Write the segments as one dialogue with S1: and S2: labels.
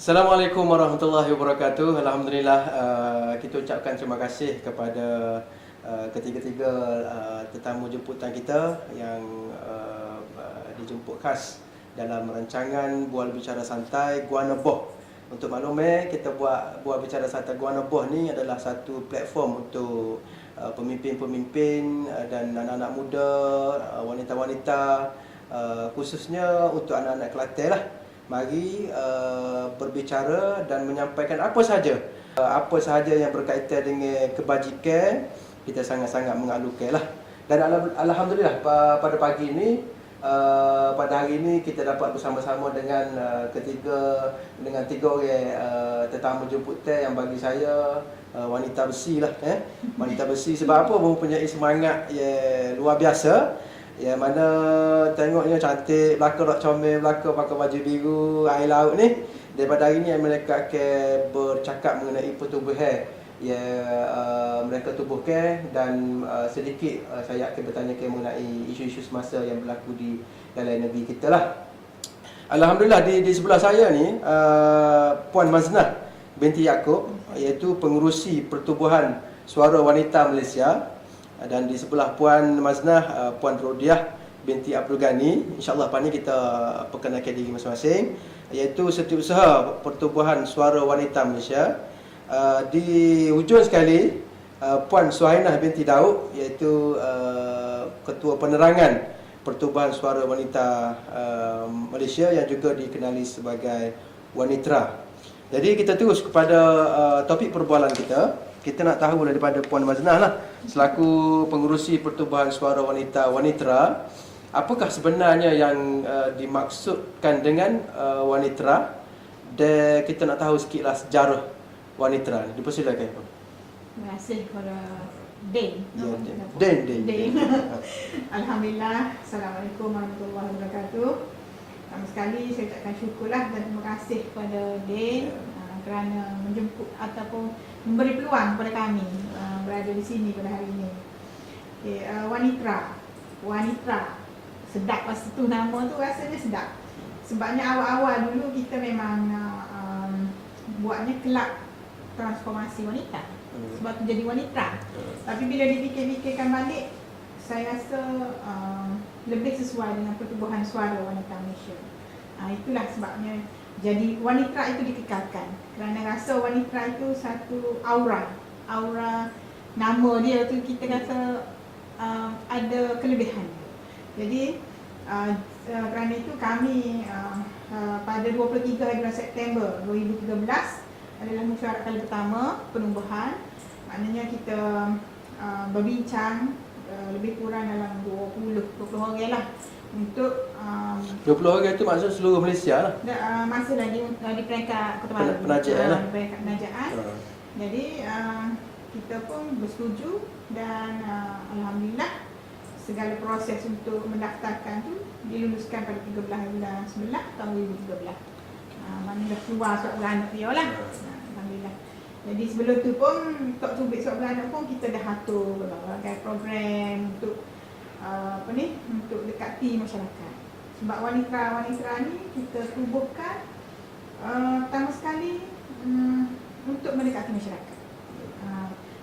S1: Assalamualaikum warahmatullahi wabarakatuh. Alhamdulillah, kita ucapkan terima kasih kepada ketiga-tiga tetamu jemputan kita yang dijemput khas dalam rancangan Bual Bicara Santai Gua Neboh. Untuk maklumnya, kita buat Bual Bicara Santai Gua Neboh ni adalah satu platform untuk pemimpin-pemimpin dan anak-anak muda, wanita-wanita, khususnya untuk anak-anak Kelantan lah. Mari berbicara dan menyampaikan apa sahaja yang berkaitan dengan kebajikan. Kita sangat-sangat mengalukan lah. Dan Alhamdulillah pada pagi ini, pada hari ini kita dapat bersama-sama dengan tiga orang tetamu jemputan yang bagi saya wanita besi lah. Wanita besi sebab apa? Mempunyai semangat yang luar biasa. Yang mana tengoknya cantik, belakang rok comel, belakang pakai baju biru, air laut ni. Daripada hari ni mereka akan bercakap mengenai pertubuhan yang mereka tubuhkan. Dan sedikit saya akan bertanyakan mengenai isu-isu semasa yang berlaku di dalam negeri kita lah. Alhamdulillah di sebelah saya ni Puan Maznah binti Yaakob, iaitu pengerusi Pertubuhan Suara Wanita Malaysia. Dan di sebelah Puan Maznah, Puan Rodiah binti Abdul Ghani. InsyaAllah lepas ni kita perkenalkan diri masing-masing, iaitu Setiausaha Pertubuhan Suara Wanita Malaysia. Di hujung sekali, Puan Suhainah binti Daud, iaitu Ketua Penerangan Pertubuhan Suara Wanita Malaysia, yang juga dikenali sebagai Wanitra. Jadi kita terus kepada topik perbualan kita. Kita nak tahu daripada Puan Maznah lah, selaku pengerusi Pertubuhan Suara Wanita Wanitra, apakah sebenarnya yang dimaksudkan dengan Wanitra, dan kita nak tahu sikitlah sejarah Wanitra ni. Dipersilakan.
S2: Terima kasih kepada Den.
S1: Ya, Den.
S2: Alhamdulillah. Assalamualaikum warahmatullahi wabarakatuh. Pertama sekali saya ucapkan syukurlah dan terima kasih kepada Den kerana menjemput ataupun memberi peluang kepada kami berada di sini pada hari ini. Okay, Wanitra. Sedap pas tu, nama tu rasanya sedap. Sebabnya awal-awal dulu kita memang buatnya kelab transformasi wanita. Sebab tu jadi Wanitra. Tapi bila dipikir-fikirkan balik, saya rasa lebih sesuai dengan Pertubuhan Suara Wanita Malaysia. Itulah sebabnya jadi Wanitra itu dikekalkan, kerana rasa Wanitra itu satu aura nama dia tu kita rasa ada kelebihan. Jadi kerana itu kami pada 23 bulan September 2013 adalah mesyuarat kali pertama penubuhan. Maknanya kita berbincang lebih kurang dalam 20 orang lah, untuk
S1: 20 orang itu maksud seluruh Malaysia lah.
S2: Masih lagi di peringkat Kota Baru,
S1: penajaan lah.
S2: Di peringkat penajaan. Jadi kita pun bersetuju dan Alhamdulillah segala proses untuk mendaftarkan tu diluluskan pada 13 bulan 9 tahun 2013. Mana dah keluar surat beranak dia lah. Alhamdulillah. Jadi sebelum tu pun, untuk tubik surat beranak pun kita dah atur berbagai program untuk untuk dekati masyarakat. Sebab wanita-wanita ni kita tubuhkan pertama sekali untuk mendekati masyarakat,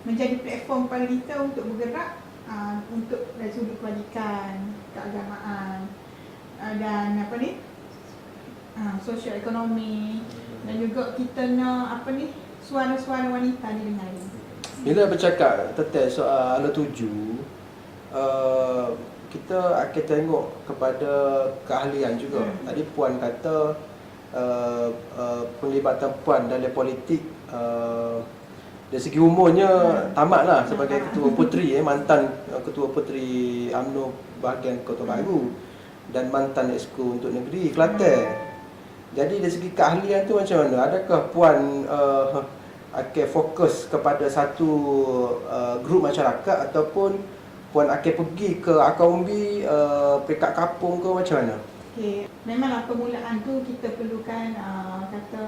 S2: menjadi platform pada kita untuk bergerak untuk dari sudut kebajikan, keagamaan dan sosioekonomi, dan juga kita nak suara-suara wanita didengari.
S1: Bila bercakap tentang soal ala tuju, kita akan tengok kepada keahlian juga. Tadi Puan kata penglibatan Puan dalam politik dari segi umurnya tamatlah sebagai ketua puteri, mantan ketua puteri UMNO bahagian Kota Baru dan mantan Exco untuk negeri Kelantan. Jadi dari segi keahlian tu macam mana? Adakah Puan akan fokus kepada satu grup masyarakat, ataupun Puan akan pergi ke akar umbi peringkat kampung ke macam mana?
S2: Okay. Memanglah permulaan tu kita perlukan kata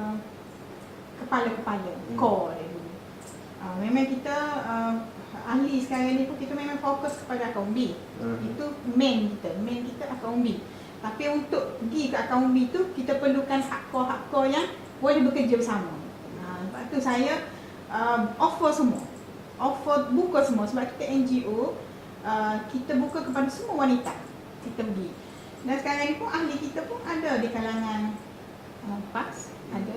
S2: kepala-kepala, core dia dulu. Memang kita ahli sekarang ni pun kita memang fokus kepada akar umbi. Itu main kita akar umbi. Tapi untuk pergi ke akar umbi tu kita perlukan hardcore yang boleh bekerja bersama. Lepas tu saya offer semua, buka semua sebab kita NGO, kita buka kepada semua wanita kita pergi. Dan sekarang ni pun ahli kita pun ada di kalangan PAS, ada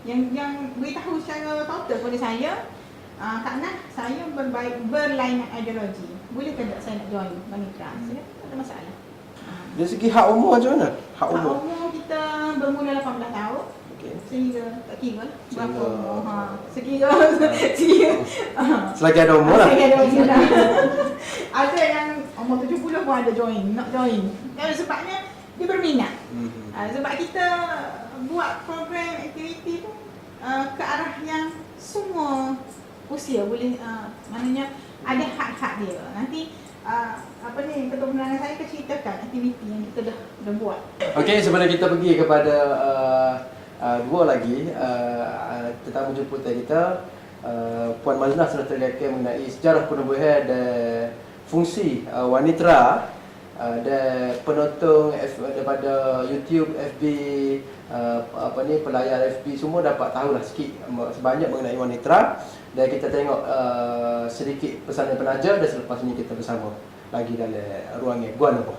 S2: yang beritahu secara total kepada saya, Kak Nah, saya berlainan ideologi, boleh ke tak saya nak join wanita? Saya kata tak ada masalah.
S1: Dari segi hak umur macam mana? Hak umur?
S2: Hak umur kita bermula 18 tahun.
S1: Okey.
S2: Sehingga tak kira lah berapa
S1: Sehingga-
S2: umur. Sekira
S1: Selagi ada umur lah.
S2: Selagi ada umur lah. Ada yang umur 70 pun ada nak join. Dan sebabnya dia berminat. Sebab kita buat program aktiviti pun ke arah yang semua usia boleh, maknanya ada hak-hak dia. Nanti Ketua Penerangan saya akan ceritakan aktiviti yang kita dah buat.
S1: Okey, sebelum kita pergi kepada dua lagi tetamu jemputan kita, Puan Maznah sudah terlihatkan mengenai sejarah penubuhan dan fungsi wanita dan penonton daripada YouTube, FB, pelayar FB semua dapat tahulah sikit sebanyak mengenai wanita. Dan kita tengok sedikit pesanan penaja dan selepas ini kita bersama lagi dalam ruangan Guan Apa.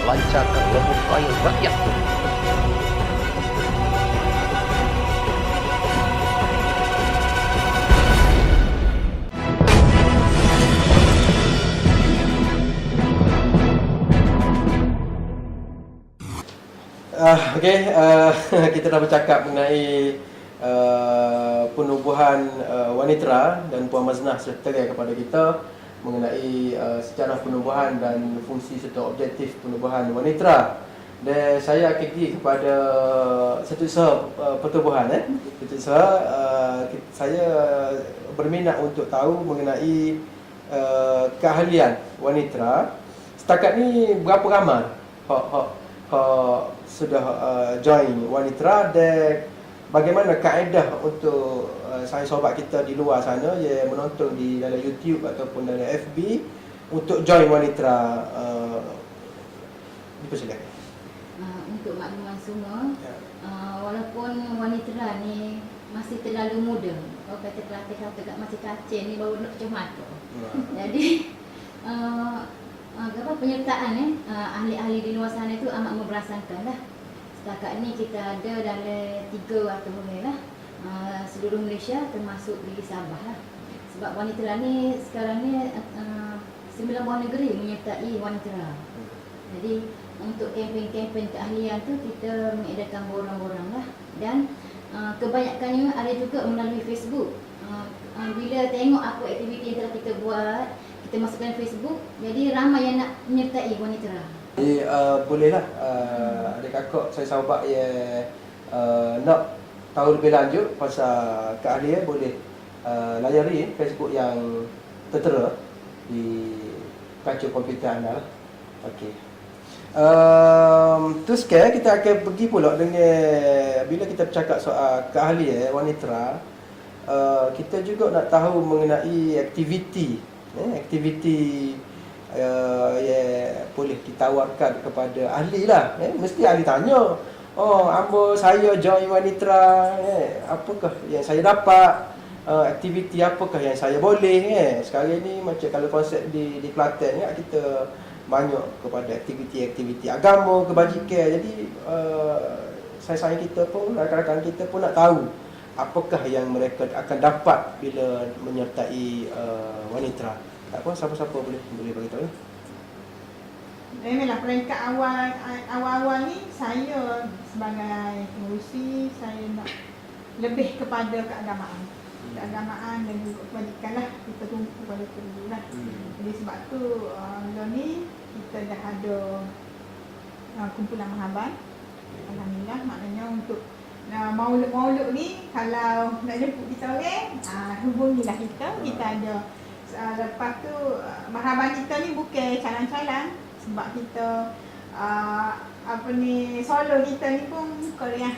S3: Lancarkan upaya rakyat.
S1: Okey, kita dah bercakap mengenai penubuhan wanita dan Puan Maznah sudah terang kepada kita mengenai sejarah penubuhan dan fungsi serta objektif penubuhan wanita. Dan saya akan pergi kepada setiausaha pertubuhan. Setiausaha, saya berminat untuk tahu mengenai keahlian wanita. Setakat ni berapa ramai sudah join wanita dan bagaimana kaedah untuk sahabat kita di luar sana yang menonton di dalam YouTube ataupun dalam FB untuk join wanita, dipersilakan.
S4: Untuk makluman semua, walaupun wanita ni masih terlalu muda, kalau kata pelatih kata masih kacil ni baru nak pecah mata. Jadi penyertaan ahli-ahli di luar sana itu amat memberasakan lah. Setakat ni kita ada dalam 3 atau lebih lah, seluruh Malaysia termasuk di Sabah lah. Sebab wanita ni sekarang ni 9 buah negeri menyertai wanita. Jadi untuk kempen-kempen keahlian tu kita mengedarkan borang-borang lah. Dan kebanyakannya ada juga melalui Facebook. Bila tengok apa aktiviti yang telah kita buat, kita masukkan Facebook, jadi ramai yang nak menyertai wanita.
S1: Jadi bolehlah adik kakak saya sahabat yang nak tahu lebih lanjut pasal keahlian boleh layari Facebook yang tertera di kaca komputer anda lah. Okey. Terus sekarang kita akan pergi pula dengan, bila kita bercakap soal keahlian wanita, kita juga nak tahu mengenai aktiviti yang boleh ditawarkan kepada ahli lah. Mesti ahli tanya, ambo saya join wanita, apakah yang saya dapat, aktiviti apakah yang saya boleh. Sekarang ni macam kalau konsep di Kelantan kita banyak kepada aktiviti-aktiviti agama, kebajikan. Jadi saing-saing kita pun, rakan-rakan kita pun nak tahu apakah yang mereka akan dapat bila menyertai wanita. Tak apa, siapa-siapa boleh bagi tahu.
S2: memanglah peringkat awal ni saya sebagai pengurusi, saya nak lebih kepada keagamaan. Keagamaan dan juga kebajikan lah, kita tumpu pada itu dulu lah. Jadi sebab tu ni kita dah ada kumpulan mahaban. Alhamdulillah, maknanya untuk maulud ni kalau nak jemput kita hubungilah kita. Kita ada lepas tu mahaban kita ni bukan calang-calang, sebab kita solo kita ni pun Korea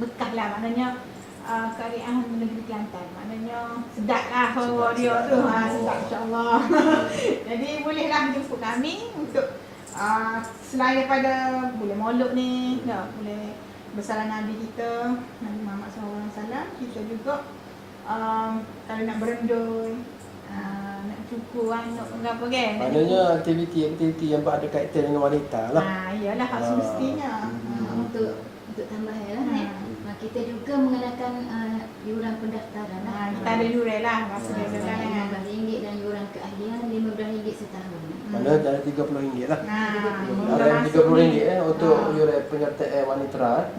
S2: bekas lah, maknanya Korea negeri Kelantan, maknanya sedap lah suara dia tu, sedap insyaAllah. Jadi bolehlah jemput kami untuk selain daripada boleh maulud ni, boleh bersalam Nabi kita, Nabi Muhammad SAW, kita juga kalau nak berendul, nak cukur, nak apa kan.
S1: Maknanya aktiviti yang ada kaitan dengan wanita lah.
S2: Iyalah, semestinya.
S4: Untuk tambahan lah, kita juga mengenakan yuran pendaftaran lah.
S2: Kita ada yuran lah, masa dia kan.
S4: RM15 dan yuran keahlian RM15 setahun.
S1: Mana dari RM30 lah. Ada yang
S2: masuk
S1: RM30 untuk yuran penyertaan wanita.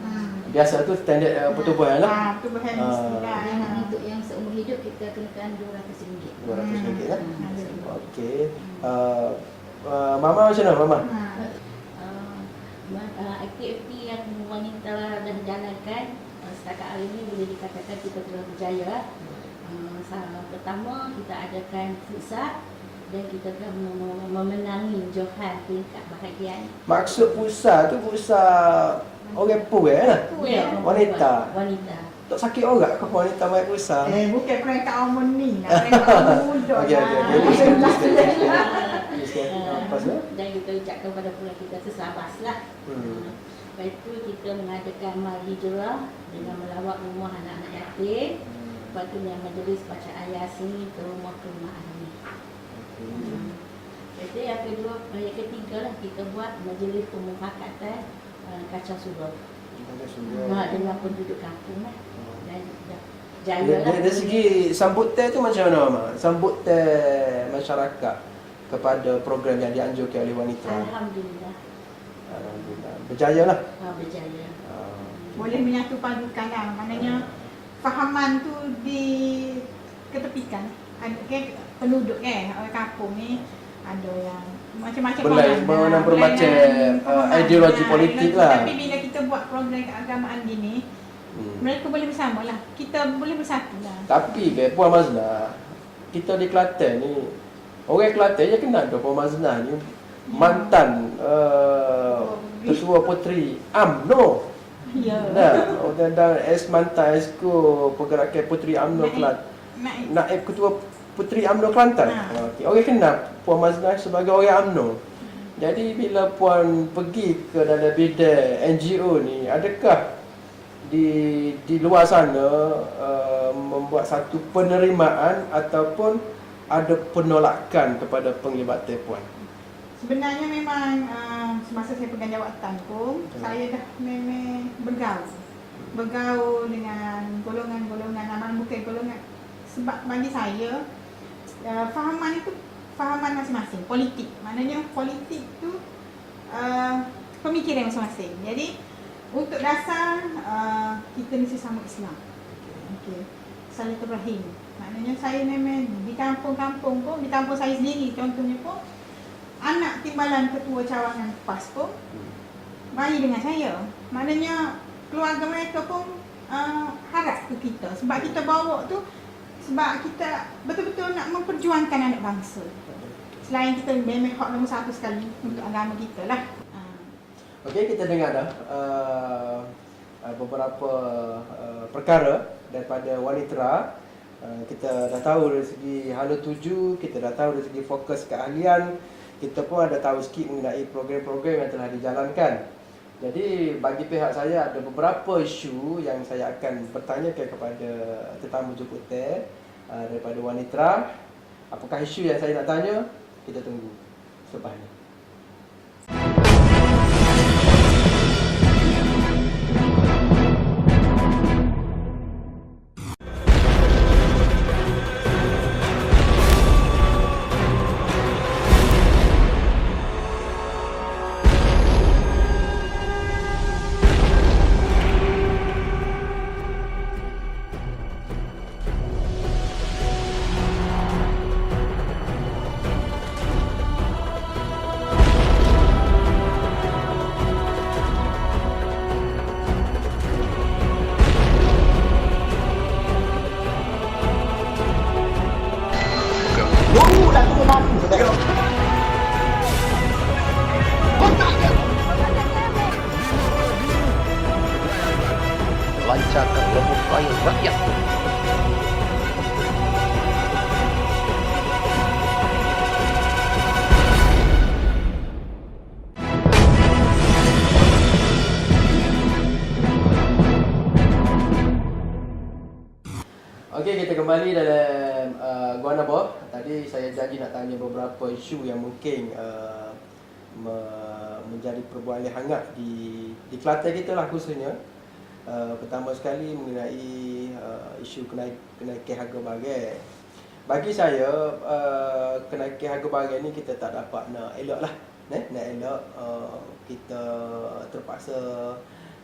S1: Biasa tu standard pertubuhan lah.
S2: Pertubuhan mestilah.
S4: Untuk yang seumur hidup kita kenakan RM200.
S1: RM200 lah. Okey. Mama macam mana Mama?
S5: Aktiviti yang wanita dah jalankan setakat hari ini boleh dikatakan kita telah berjaya. Pertama kita adakan futsal dan kita telah memenangi johan peringkat bahagian.
S1: Maksud pusat tu pusat orang pura lah. Wanita. Tak sakit orang ke wanita main pusat?
S2: Bukan peringkat umur ni, peringkat umur muda.
S1: Okey.
S5: Dan kita ucapkan kepada pula kita sesabaslah. Lepas itu kita mengadakan amal hijrah dengan melawat rumah anak-anak yatim. Lepas itu yang majlis baca ayat sini ke rumah-rumah ini. Jadi yang ketiga lah kita buat majlis pemufakatan kacau surau. Dengan penduduk kampung lah. Dan jaya lah.
S1: Dari segi sambutan tu macam mana Mama? Sambutan masyarakat kepada program yang dianjurkan oleh wanita.
S5: Alhamdulillah.
S1: Berjaya lah.
S5: Berjaya.
S2: Boleh menyatu padukan lah. Maknanya fahaman tu diketepikan. Ada penduduk orang kampung ni ada yang macam-macam
S1: bermacam ideologi politik lah.
S2: Tapi bila kita buat program keagamaan gini, mereka boleh bersama lah. Kita boleh bersatu lah.
S1: Tapi Puan Maznah, kita di Kelantan ni, orang Kelantan je kenal tu Puan Maznah ni mantan Ketua Puteri UMNO.
S2: Ya.
S1: Dan mantan esko pergerakan Puteri UMNO Kelantan. Naib Ketua Puteri UMNO Kelantan. Okay. Orang kenal Puan Maznah sebagai orang UMNO. Jadi bila Puan pergi ke dalam bidang NGO ni, adakah di luar sana membuat satu penerimaan ataupun ada penolakan kepada penglibatan Puan?
S2: Sebenarnya memang semasa saya pegang jawatan pun, saya dah memang bergaul dengan golongan-golongan, amal bukan golongan. Sebab bagi saya, fahaman itu fahaman masing-masing, politik. Maknanya politik tu pemikiran masing-masing. Jadi untuk dasar kita ni sesama Islam. Okey. Silaturahim. Maknanya saya memang di kampung-kampung pun, di kampung saya sendiri contohnya pun, anak timbalan ketua cawangan PAS pun bayi dengan saya. Maknanya keluarga mereka pun harap ke kita. Sebab kita bawa tu, sebab kita betul-betul nak memperjuangkan anak bangsa. Selain kita memang hak nombor satu sekali untuk agama kita lah.
S1: Okey, kita dengar dah beberapa perkara daripada wanita. Kita dah tahu dari segi hala tuju, kita dah tahu dari segi fokus keahlian, kita pun ada tahu sikit mengenai program-program yang telah dijalankan. Jadi bagi pihak saya ada beberapa isu yang saya akan bertanyakan kepada tetamu jemputan daripada wanita. Apakah isu yang saya nak tanya? Kita tunggu selepas ini.
S3: Lancarkan lembu air rakyat.
S1: Okey, kita kembali dalam Gua Nabo. Tadi saya janji nak tanya beberapa isu yang mungkin menjadi perbualan hangat di Kelantan kita lah khususnya. Pertama sekali mengenai isu kenaikan harga barang. Bagi saya, kenaikan harga barang ni kita tak dapat nak elak lah. Nak elak, kita terpaksa,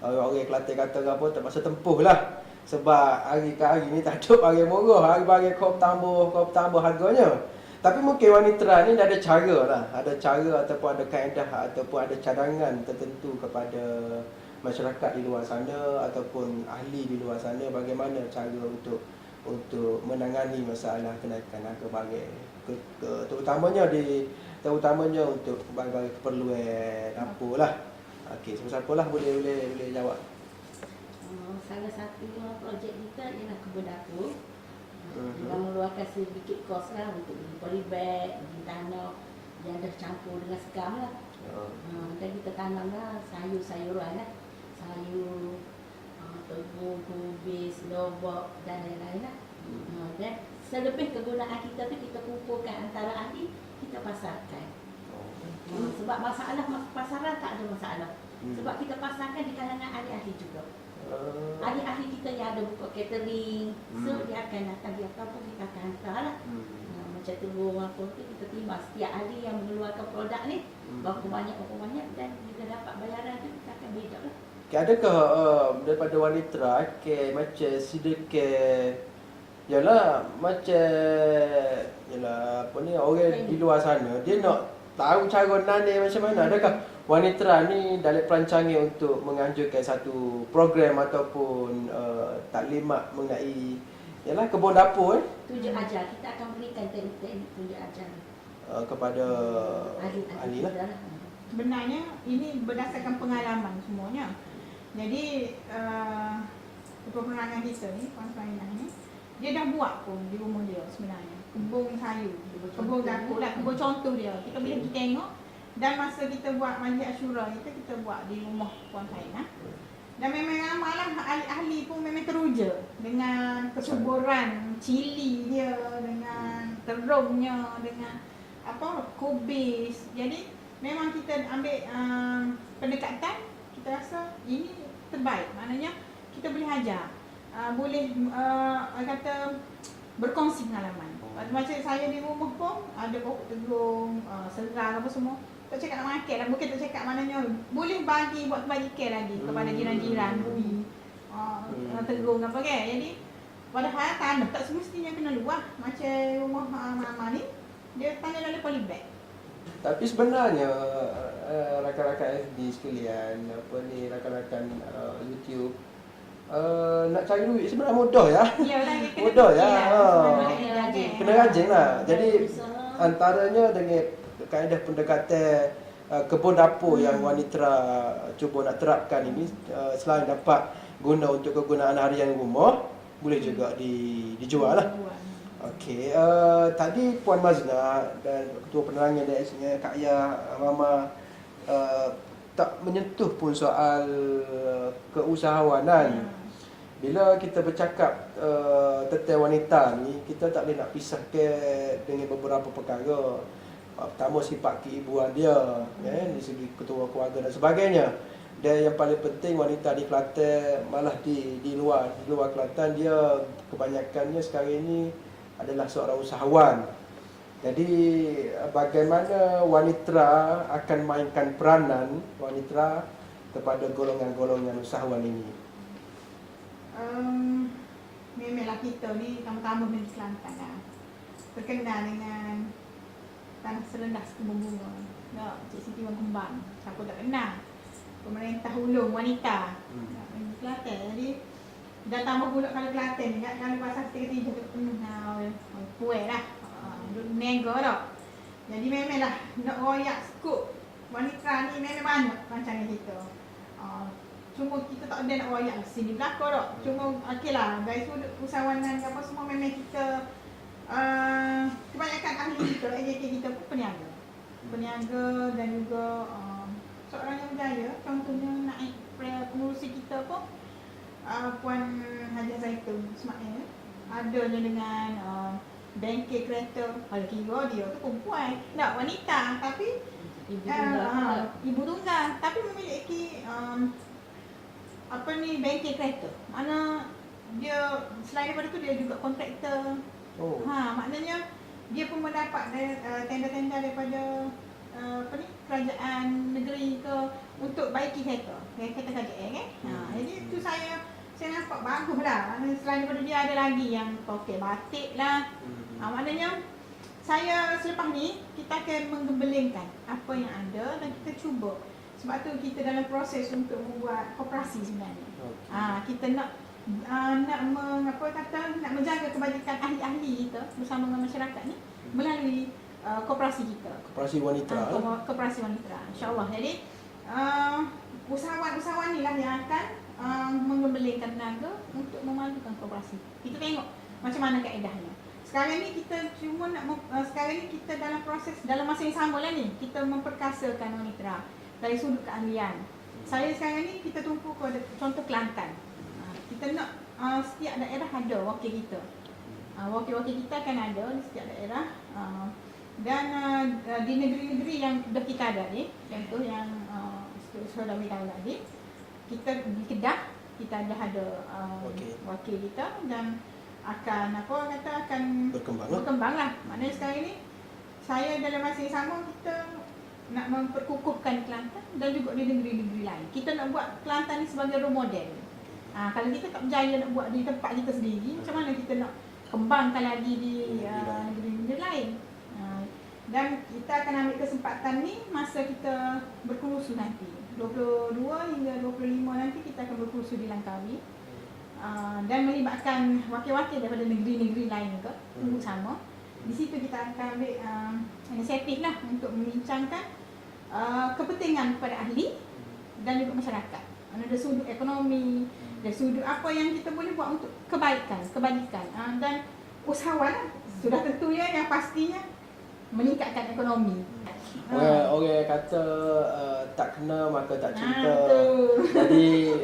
S1: orang Kelantan kata apa, terpaksa tempuh lah. Sebab hari ke hari ni tak ada barang murah, hari-hari kau tambah harganya. Tapi mungkin wanita ni dah ada cara lah, ada cara ataupun ada kaedah ataupun ada cadangan tertentu kepada masyarakat di luar sana ataupun ahli di luar sana bagaimana cara untuk menangani masalah kenaikan harga barang, terutamanya untuk barang-barang keperluan dapur lah. Okey, siapa lah boleh jawab.
S5: Salah satu projek kita ialah kebun dapur. Kita mengeluarkan sedikit kos lah untuk beli polybag, beli tanah yang dah campur dengan sekam lah. Dan kita tanamlah sayur-sayuran lah. Sayur, tebu, kubis, lobak dan lain-lain lah. Dan selebih kegunaan kita tu kita kumpulkan antara ahli, kita pasarkan. Sebab masalah pasaran tak ada masalah. Sebab kita pasarkan di kalangan ahli-ahli juga. Ahli-ahli kita yang ada buka catering, so dia akan datang, dia tahu kita akan hantar lah. Macam tu apa tu kita timbang setiap ahli yang mengeluarkan produk ni berapa banyak dan kita dapat bayaran tu kita akan beda lah.
S1: Adakah daripada wanita macam sedikit yalah apa ni orang di luar sana dia nak tahu cara nanai macam mana? Adakah wanita ni dalam perancangan untuk menganjurkan satu program ataupun taklimat mengenai yalah kebun dapur
S5: Tunjuk ajar, kita akan berikan teknik-teknik tunjuk ajar
S1: kepada ahli lah.
S2: Sebenarnya ini berdasarkan pengalaman semuanya. Jadi peperangan kita ni, Puan Fainah ni, dia dah buat pun di rumah dia sebenarnya. Kebun sayur, kebun dapur lah, kebun contoh dia. Kita boleh pergi tengok. Dan masa kita buat Majlis Ashura kita buat di rumah Puan Fainah. Dan memang ramailah ahli-ahli pun memang teruja dengan kesuburan cili dia, dengan terumnya, dengan kubis. Jadi memang kita ambil pendekatan, kita rasa ini terbaik. Maknanya kita boleh ajar, boleh kata berkongsi pengalaman. Macam saya di rumah pun ada pokok tegung, serang apa semua. Tak cakap nak makan lah, bukan tak cakap maknanya boleh buat kebajikan lagi kepada jiran-jiran, bui, tegung apa kan. Jadi padahal tanah tak semestinya kena luah. Macam rumah mama ni, dia tanah dalam polybag.
S1: Tapi sebenarnya rakan-rakan FB sekalian, rakan-rakan YouTube, nak cari duit sebenarnya mudah ya. Mudah ya. Kena rajin lah. Jadi antaranya dengan kaedah pendekatan kebun dapur yang wanita cuba nak terapkan ini, selain dapat guna untuk kegunaan harian rumah, boleh juga dijual lah. Okey, tadi Puan Mazna dan Ketua Penerangan dan Kak Ayah, Mama tak menyentuh pun soal keusahawanan. Bila kita bercakap tentang wanita ni, kita tak boleh nak pisahkan dengan beberapa perkara. Pertama, sifat keibuan dia, di segi ketua keluarga dan sebagainya. Dan yang paling penting, wanita di Kelantan, malah di luar Kelantan, dia kebanyakannya sekarang ini adalah seorang usahawan. Jadi bagaimana wanita akan mainkan peranan wanita kepada golongan-golongan usahawan ini?
S2: Memanglah kita ni tamu-tamu di Kelantan lah, terkenal dengan tanah serendah kebun bunga. Cik Siti Wan Kembang, siapa tak kenal. Pemerintah hulung wanita di Kelantan. Jadi dah tambah pula kalau Kelantan ni, kalau pasal ketiga tu penuh puai lah, mega dah. Jadi memanglah nak royak skop wanita ni memang banyak rancangan kita. Cuma kita tak ada nak royak sini belakang tak. Cuma okeylah dari sudut usahawanan apa semua memang kita kebanyakan ahli kita, AJK kita pun peniaga. Peniaga dan juga seorang yang berjaya, contohnya naik pengurusi kita pun Puan Haji Zaitun Ismail, adanya dengan bengkel kereta. Kalau kira dia tu perempuan, tak wanita tapi ibu tunggal tapi memiliki bengkel kereta. Mana dia selain daripada tu dia juga kontraktor. Maknanya dia pun mendapat tender-tender daripada kerajaan negeri ke untuk baiki kereta KJL kan. Jadi tu saya nampak bagus lah. Selain daripada dia ada lagi yang pakai batik lah. Maknanya saya selepas ni kita akan menggembelengkan apa yang ada dan kita cuba. Sebab tu kita dalam proses untuk membuat koperasi sebenarnya. Kita nak menjaga kebajikan ahli-ahli kita bersama dengan masyarakat ni melalui koperasi kita.
S1: Koperasi wanita.
S2: Koperasi wanita. InsyaAllah. Jadi usahawan-usahawan ni lah yang akan menggembelengkan tenaga untuk memajukan koperasi. Kita tengok macam mana kaedahnya. Sekarang ni kita cuma sekarang ni kita dalam proses, dalam masa yang sama lah ni, kita memperkasakan wanita dari sudut keahlian. Saya sekarang ni kita tumpu pada contoh Kelantan. Kita nak setiap daerah ada wakil kita. Wakil-wakil kita akan ada di setiap daerah. Dan di negeri-negeri yang dah kita ada ni, contoh yang sudah tahu tadi, kita di Kedah kita dah ada wakil kita dan akan berkembang lah. Maknanya sekarang ni saya dalam masa yang sama kita nak memperkukuhkan Kelantan dan juga di negeri-negeri lain. Kita nak buat Kelantan ni sebagai role model. Kalau kita tak berjaya nak buat di tempat kita sendiri, macam mana kita nak kembangkan lagi di negeri-negeri lain. Dan kita akan ambil kesempatan ni masa kita berkursus nanti 22 hingga 25 nanti kita akan berkursus di Langkawi. Dan melibatkan wakil-wakil daripada negeri-negeri lain juga untuk sama. Di situ kita akan ambil inisiatif lah untuk membincangkan kepentingan kepada ahli dan juga masyarakat. Dari sudut ekonomi, dari sudut apa yang kita boleh buat untuk kebajikan dan usahawan lah. Sudah tentunya yang pastinya meningkatkan ekonomi.
S1: Orang kata tak kena maka tak cinta. Jadi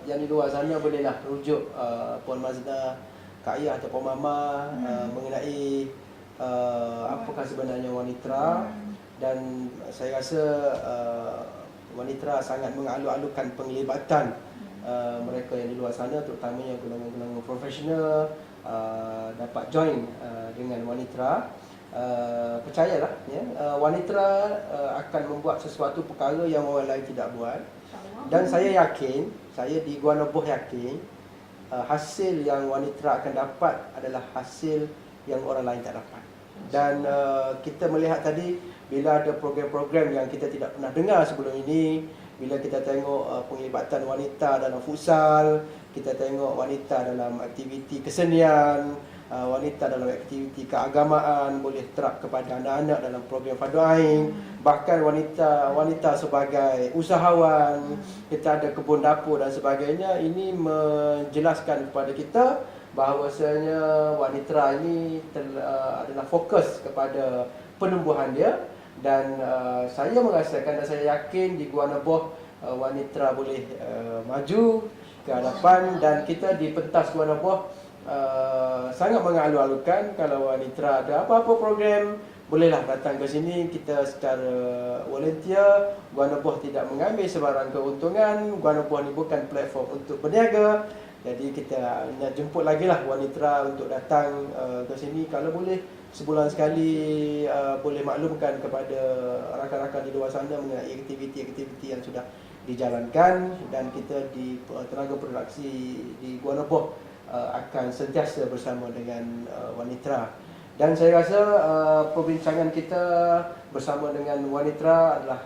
S1: yang di luar sana bolehlah rujuk Puan Mazda, Kak Ayah atau Puan Mama mengenai apakah sebenarnya wanita. Dan saya rasa wanita sangat mengalu-alukan penglibatan mereka yang di luar sana, terutamanya golongan-golongan profesional dapat join dengan wanita. Percayalah ya, wanita akan membuat sesuatu perkara yang orang lain tidak buat. Dan saya yakin, saya di Gua Noboh yakin hasil yang wanita akan dapat adalah hasil yang orang lain tak dapat. Dan kita melihat tadi bila ada program-program yang kita tidak pernah dengar sebelum ini, bila kita tengok penglibatan wanita dalam futsal, kita tengok wanita dalam aktiviti kesenian, wanita dalam aktiviti keagamaan, boleh terap kepada anak-anak dalam program Fardu Ain, bahkan wanita sebagai usahawan, kita ada kebun dapur dan sebagainya. Ini menjelaskan kepada kita bahawasanya wanita ini adalah fokus kepada penumbuhan dia. Dan saya merasakan dan saya yakin di Gua Noboh wanita boleh maju ke hadapan. Dan kita di pentas Gua Noboh sangat mengalu-alukan kalau wanita ada apa-apa program, bolehlah datang ke sini. Kita secara volunteer. Gua Noboh tidak mengambil sebarang keuntungan. Gua Noboh ni bukan platform untuk berniaga. Jadi kita nak jemput lagi lah wanita untuk datang ke sini. Kalau boleh sebulan sekali, boleh maklumkan kepada rakan-rakan di luar sana mengenai aktiviti-aktiviti yang sudah dijalankan. Dan kita di tenaga produksi di Gua Noboh akan sentiasa bersama dengan wanita. Dan saya rasa perbincangan kita bersama dengan wanita adalah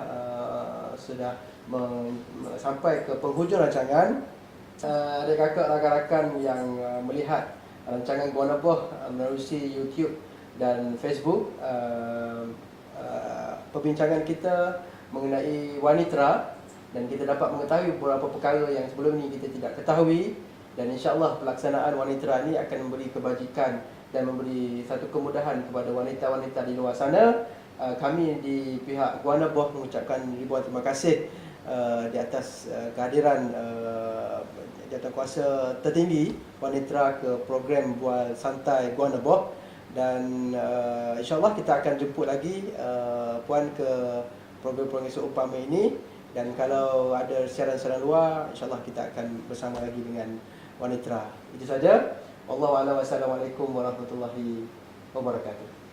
S1: sudah sampai ke penghujung rancangan. Adik-kakak, rakan-rakan yang melihat rancangan Gua Noboh melalui YouTube dan Facebook, perbincangan kita mengenai wanita, dan kita dapat mengetahui beberapa perkara yang sebelum ni kita tidak ketahui, dan insya-Allah pelaksanaan wanita ini akan memberi kebajikan dan memberi satu kemudahan kepada wanita-wanita di luar sana. Kami di pihak Guanabah mengucapkan ribuan terima kasih di atas kehadiran jawatankuasa tertinggi wanita ke program Bual Santai Guanabah, dan insya-Allah kita akan jemput lagi puan ke program-program seumpama ini. Dan kalau ada siaran-siaran luar, insya-Allah kita akan bersama lagi dengan wanita. Itu saja. Wallahu a'lam. Wassalamualaikum warahmatullahi wabarakatuh.